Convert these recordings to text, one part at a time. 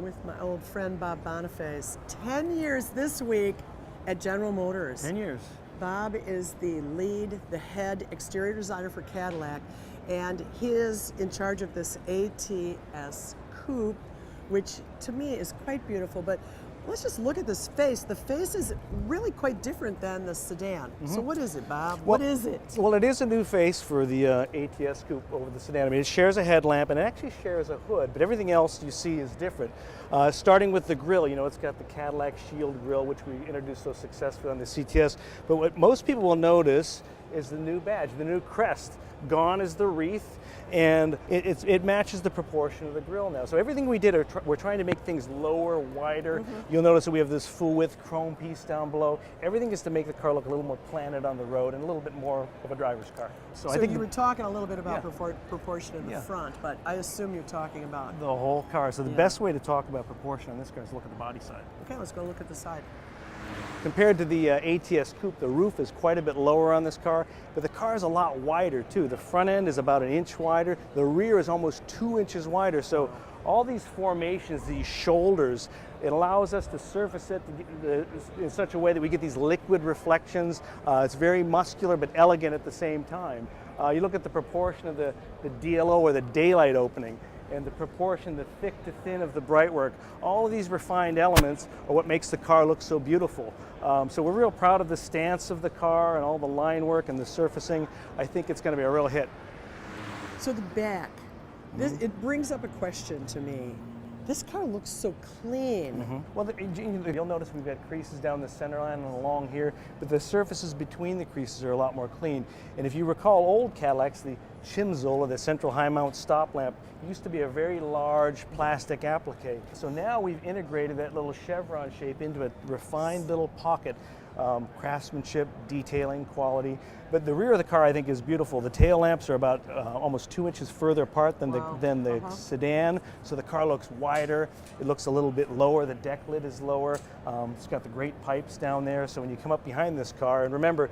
with my old friend Bob Boniface. 10 years this week at General Motors. 10 years. Bob is the head exterior designer for Cadillac, and he is in charge of this ATS Coupe, which to me is quite beautiful. But let's just look at this face. The face is really quite different than the sedan. So what is it, Bob? What is it? Well, it is a new face for the ATS Coupe over the sedan. I mean, it shares a headlamp and it actually shares a hood, but everything else you see is different. Starting with the grille, you know, it's got the Cadillac Shield grille, which we introduced so successfully on the CTS. But what most people will notice is the new badge, the new crest. Gone is the wreath, and it matches the proportion of the grille now. So everything we did, we're trying to make things lower, wider. You'll notice that we have this full width chrome piece down below. Everything is to make the car look a little more planted on the road and a little bit more of a driver's car. So I think you were talking a little bit about proportion in the front, but I assume you're talking about the whole car. So the best way to talk about proportion on this car is look at the body side. Okay, let's go look at the side. Compared to the ATS Coupe, the roof is quite a bit lower on this car, but the car is a lot wider too. The front end is about 1 inch wider. The rear is almost 2 inches wider. So all these formations, these shoulders, it allows us to surface it in such a way that we get these liquid reflections. It's very muscular but elegant at the same time. You look at the proportion of the DLO, or the daylight opening, and the proportion, the thick to thin of the brightwork. All of these refined elements are what makes the car look so beautiful. So we're real proud of the stance of the car and all the line work and the surfacing. I think it's going to be a real hit. So the back, it brings up a question to me. This car looks so clean. Well, you'll notice we've got creases down the center line and along here, but the surfaces between the creases are a lot more clean. And if you recall old Cadillacs, the Chimzol, or the central high mount stop lamp, used to be a very large plastic applique. So now we've integrated that little chevron shape into a refined little pocket. Craftsmanship, detailing, quality. But the rear of the car, I think, is beautiful. The tail lamps are about almost 2 inches further apart than the sedan, so the car looks wider. It looks a little bit lower. The deck lid is lower. It's got the great pipes down there, so when you come up behind this car, and remember,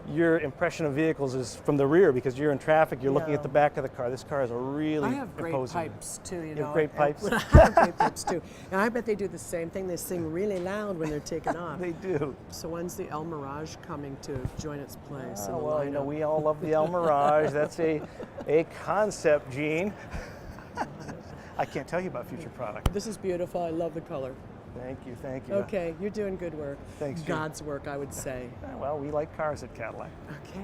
your impression of vehicles is from the rear because you're in traffic, you're looking at the back of the car. This car is a really I have great imposing. pipes too, you You know. have great pipes? I have great pipes too. And I bet they do the same thing. They sing really loud when they're taken off. They do. So when's the El Mirage coming to join its place in the Well, you know, lineup? we all love the El Mirage. That's a concept, Gene. I can't tell you about future product. This is beautiful. I love the color. Thank you, thank you. Okay, you're doing good work. Thanks, Jim. God's work, I would say. Well, we like cars at Cadillac. Okay.